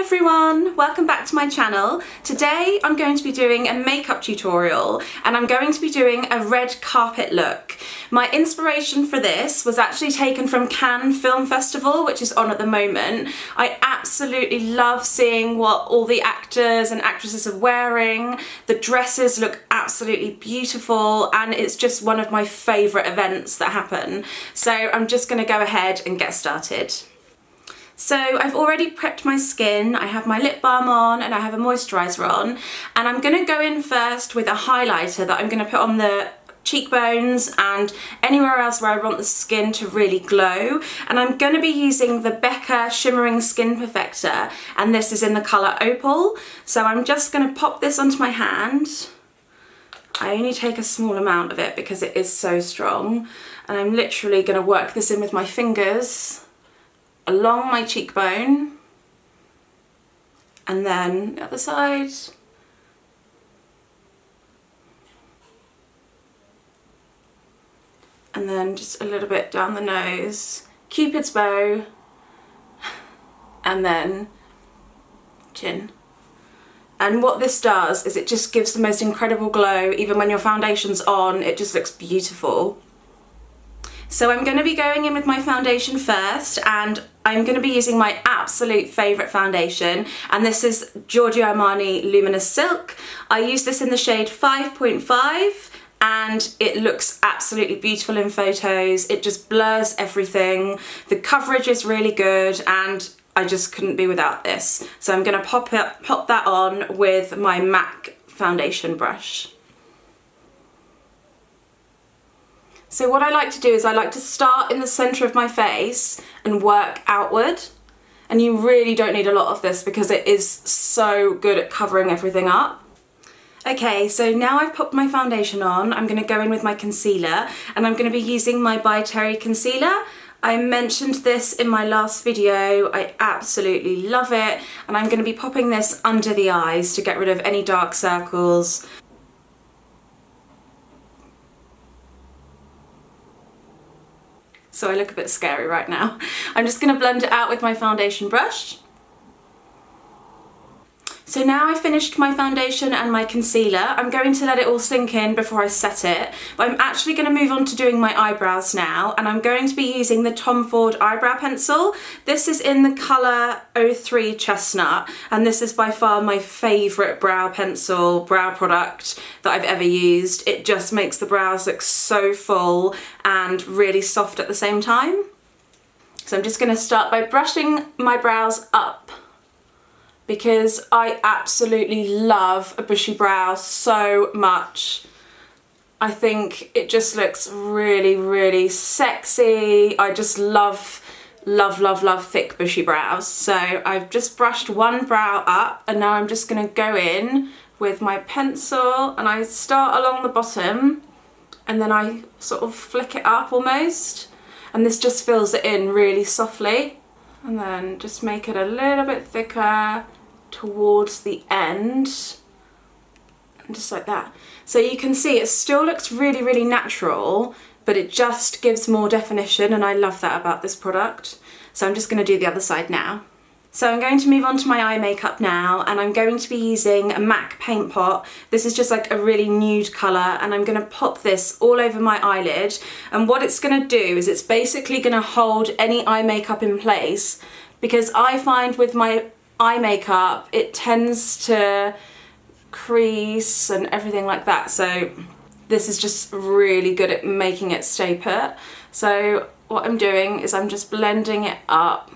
everyone, welcome back to my channel. Today I'm going to be doing a makeup tutorial and I'm going to be doing a red carpet look. My inspiration for this was actually taken from Cannes Film Festival, which is on at the moment. I absolutely love seeing what all the actors and actresses are wearing. The dresses look absolutely beautiful and it's just one of my favourite events that happen. So I'm just going to go ahead and get started. So I've already prepped my skin, I have my lip balm on and I have a moisturiser on, and I'm going to go in first with a highlighter that I'm going to put on the cheekbones and anywhere else where I want the skin to really glow. And I'm going to be using the Becca Shimmering Skin Perfector, and this is in the colour Opal. So I'm just going to pop this onto my hand. I only take a small amount of it because it is so strong, and I'm literally going to work this in with my fingers along my cheekbone and then the other side. And then just a little bit down the nose, Cupid's bow, and then chin. And what this does is it just gives the most incredible glow. Even when your foundation's on, it just looks beautiful. So I'm going to be going in with my foundation first, and I'm going to be using my absolute favourite foundation, and this is Giorgio Armani Luminous Silk. I use this in the shade 5.5 and it looks absolutely beautiful in photos. It just blurs everything. The coverage is really good and I just couldn't be without this. So I'm going to pop that on with my MAC foundation brush. So what I like to do is I like to start in the centre of my face and work outward. And you really don't need a lot of this because it is so good at covering everything up. Okay, so now I've popped my foundation on, I'm going to go in with my concealer, and I'm going to be using my Patesserie concealer. I mentioned this in my last video, I absolutely love it, and I'm going to be popping this under the eyes to get rid of any dark circles. So I look a bit scary right now. I'm just going to blend it out with my foundation brush. So now I've finished my foundation and my concealer. I'm going to let it all sink in before I set it, but I'm actually going to move on to doing my eyebrows now, and I'm going to be using the Tom Ford eyebrow pencil. This is in the colour 03 Chestnut, and this is by far my favourite brow product that I've ever used. It just makes the brows look so full and really soft at the same time. So I'm just going to start by brushing my brows up, because I absolutely love a bushy brow so much. I think it just looks really, really sexy. I just love, love, love, love thick bushy brows. So I've just brushed one brow up, and now I'm just going to go in with my pencil, and I start along the bottom and then I sort of flick it up almost, and this just fills it in really softly. And then just make it a little bit thicker towards the end, and just like that. So you can see it still looks really, really natural, but it just gives more definition, and I love that about this product. So I'm just going to do the other side now. So I'm going to move on to my eye makeup now, and I'm going to be using a MAC paint pot. This is just like a really nude colour, and I'm going to pop this all over my eyelid, and what it's going to do is it's basically going to hold any eye makeup in place, because I find with my eye makeup it tends to crease and everything like that, so this is just really good at making it stay put. So what I'm doing is I'm just blending it up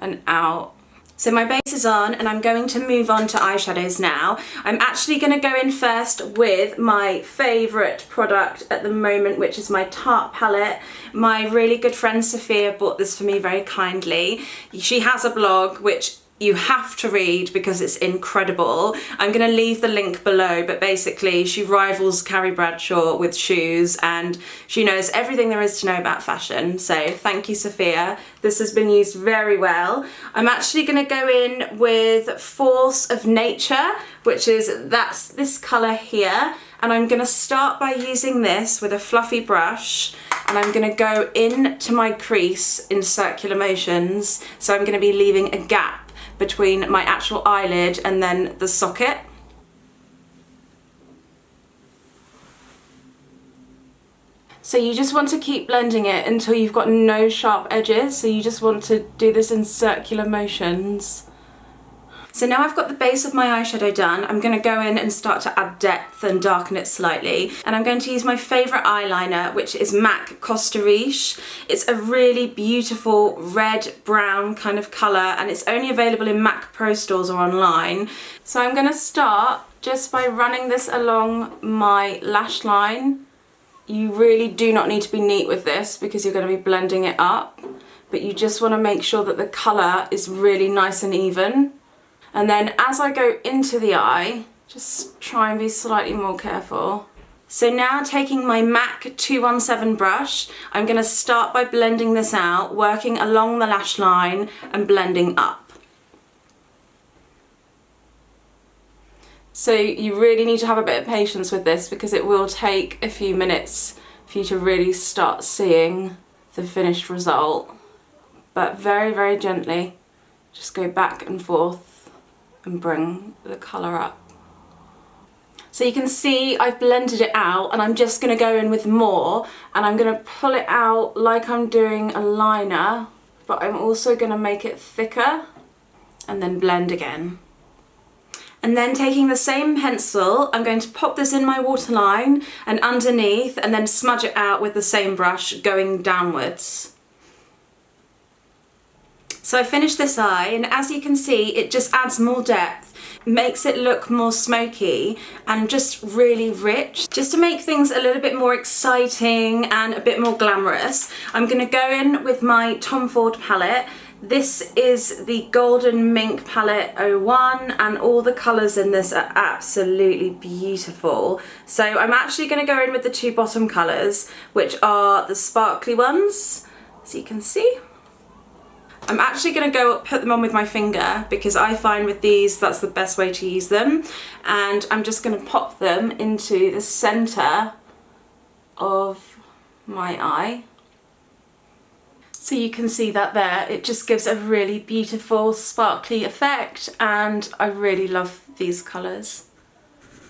and out. So my base is on, and I'm going to move on to eyeshadows now. I'm actually going to go in first with my favourite product at the moment, which is my Tart Palate. My really good friend Sophia bought this for me very kindly. She has a blog which you have to read because it's incredible. I'm going to leave the link below, but basically she rivals Carrie Bradshaw with shoes, and she knows everything there is to know about fashion. So thank you, Sophia. This has been used very well. I'm actually going to go in with Force of Nature, which is this colour here, and I'm going to start by using this with a fluffy brush, and I'm going to go into my crease in circular motions, so I'm going to be leaving a gap between my actual eyelid and then the socket. So you just want to keep blending it until you've got no sharp edges. So you just want to do this in circular motions. So now I've got the base of my eyeshadow done, I'm going to go in and start to add depth and darken it slightly. And I'm going to use my favourite eyeliner, which is MAC Costa Riche. It's a really beautiful red-brown kind of colour, and it's only available in MAC Pro stores or online. So I'm going to start just by running this along my lash line. You really do not need to be neat with this because you're going to be blending it up, but you just want to make sure that the colour is really nice and even. And then as I go into the eye, just try and be slightly more careful. So now taking my MAC 217 brush, I'm going to start by blending this out, working along the lash line and blending up. So you really need to have a bit of patience with this because it will take a few minutes for you to really start seeing the finished result. But very, very gently, just go back and forth and bring the colour up. So you can see I've blended it out, and I'm just going to go in with more, and I'm going to pull it out like I'm doing a liner, but I'm also going to make it thicker and then blend again. And then taking the same pencil, I'm going to pop this in my waterline and underneath, and then smudge it out with the same brush going downwards. So I finished this eye, and as you can see, it just adds more depth, makes it look more smoky and just really rich. Just to make things a little bit more exciting and a bit more glamorous, I'm going to go in with my Tom Ford palette. This is the Golden Mink palette 01, and all the colours in this are absolutely beautiful. So I'm actually going to go in with the two bottom colours, which are the sparkly ones, as you can see. I'm actually going to go put them on with my finger because I find with these that's the best way to use them, and I'm just going to pop them into the centre of my eye. So you can see that there, it just gives a really beautiful sparkly effect, and I really love these colours.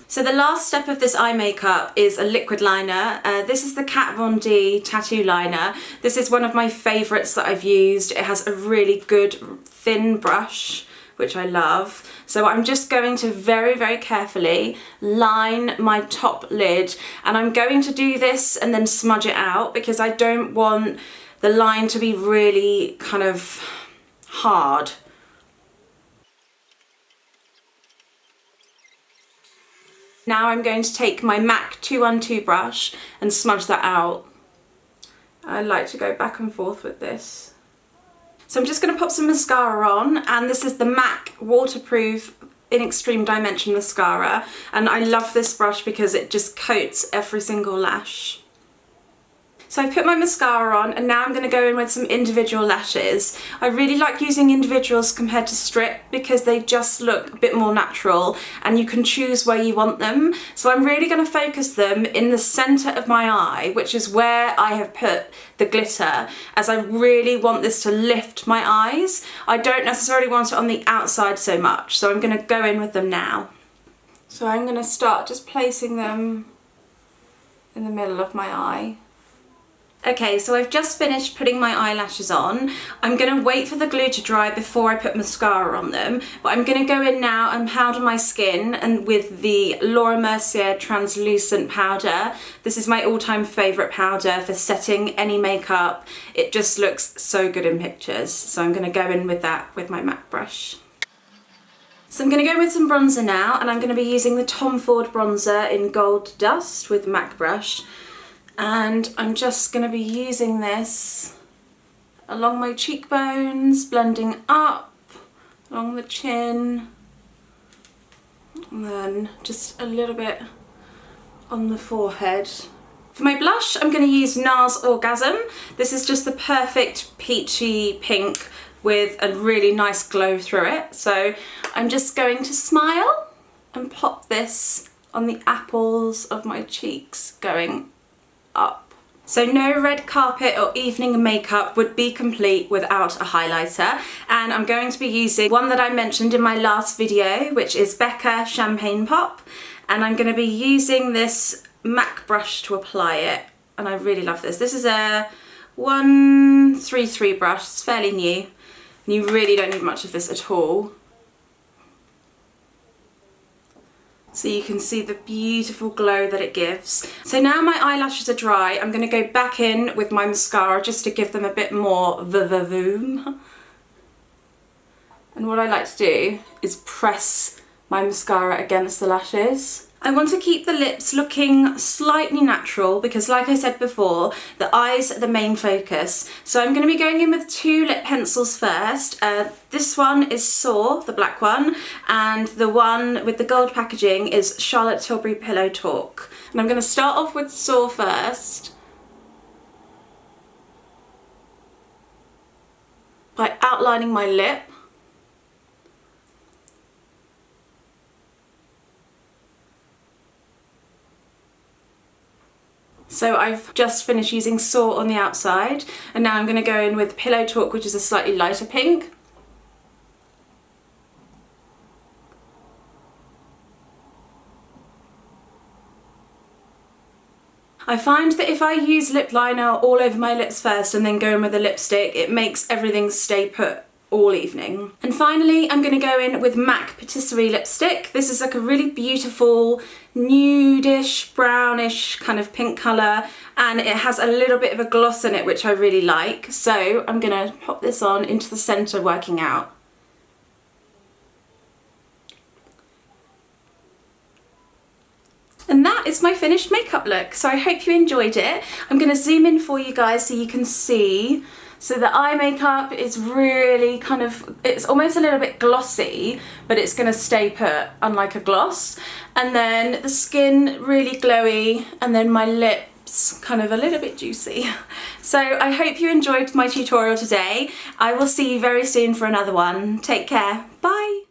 So the last step of this eye makeup is a liquid liner. This is the Kat Von D tattoo liner. This is one of my favourites that I've used. It has a really good thin brush, which I love. So I'm just going to very, very carefully line my top lid, and I'm going to do this and then smudge it out because I don't want the line to be really kind of hard. Now I'm going to take my MAC 212 brush and smudge that out. I like to go back and forth with this. So I'm just going to pop some mascara on, and this is the MAC Waterproof in Extreme Dimension mascara, and I love this brush because it just coats every single lash. So I've put my mascara on, and now I'm going to go in with some individual lashes. I really like using individuals compared to strip because they just look a bit more natural, and you can choose where you want them. So I'm really going to focus them in the centre of my eye, which is where I have put the glitter, as I really want this to lift my eyes. I don't necessarily want it on the outside so much, so I'm going to go in with them now. So I'm going to start just placing them in the middle of my eye. Okay, so I've just finished putting my eyelashes on. I'm going to wait for the glue to dry before I put mascara on them, but I'm going to go in now and powder my skin and with the Laura Mercier translucent powder. This is my all-time favourite powder for setting any makeup. It just looks so good in pictures, so I'm going to go in with that with my MAC brush. So I'm going to go with some bronzer now, and I'm going to be using the Tom Ford bronzer in Gold Dust with MAC brush. And I'm just going to be using this along my cheekbones, blending up along the chin, and then just a little bit on the forehead. For my blush, I'm going to use NARS Orgasm. This is just the perfect peachy pink with a really nice glow through it. So I'm just going to smile and pop this on the apples of my cheeks going up. So no red carpet or evening makeup would be complete without a highlighter, and I'm going to be using one that I mentioned in my last video, which is Becca Champagne Pop, and I'm going to be using this MAC brush to apply it, and I really love this. This is a 133 brush, it's fairly new, and you really don't need much of this at all. So you can see the beautiful glow that it gives. So now my eyelashes are dry, I'm going to go back in with my mascara just to give them a bit more va-va-voom. And what I like to do is press my mascara against the lashes. I want to keep the lips looking slightly natural because, like I said before, the eyes are the main focus. So I'm going to be going in with two lip pencils first. This one is Soar, the black one, and the one with the gold packaging is Charlotte Tilbury Pillow Talk. And I'm going to start off with Soar first by outlining my lip. So I've just finished using Soar on the outside, and now I'm going to go in with Pillow Talk, which is a slightly lighter pink. I find that if I use lip liner all over my lips first and then go in with a lipstick, it makes everything stay put all evening. And finally, I'm going to go in with MAC Patesserie lipstick. This is like a really beautiful nudish, brownish kind of pink colour, and it has a little bit of a gloss in it, which I really like. So I'm going to pop this on into the centre, working out. And that is my finished makeup look. So I hope you enjoyed it. I'm going to zoom in for you guys so you can see. So the eye makeup is really kind of, it's almost a little bit glossy, but it's going to stay put, unlike a gloss. And then the skin really glowy, and then my lips kind of a little bit juicy. So I hope you enjoyed my tutorial today. I will see you very soon for another one. Take care. Bye.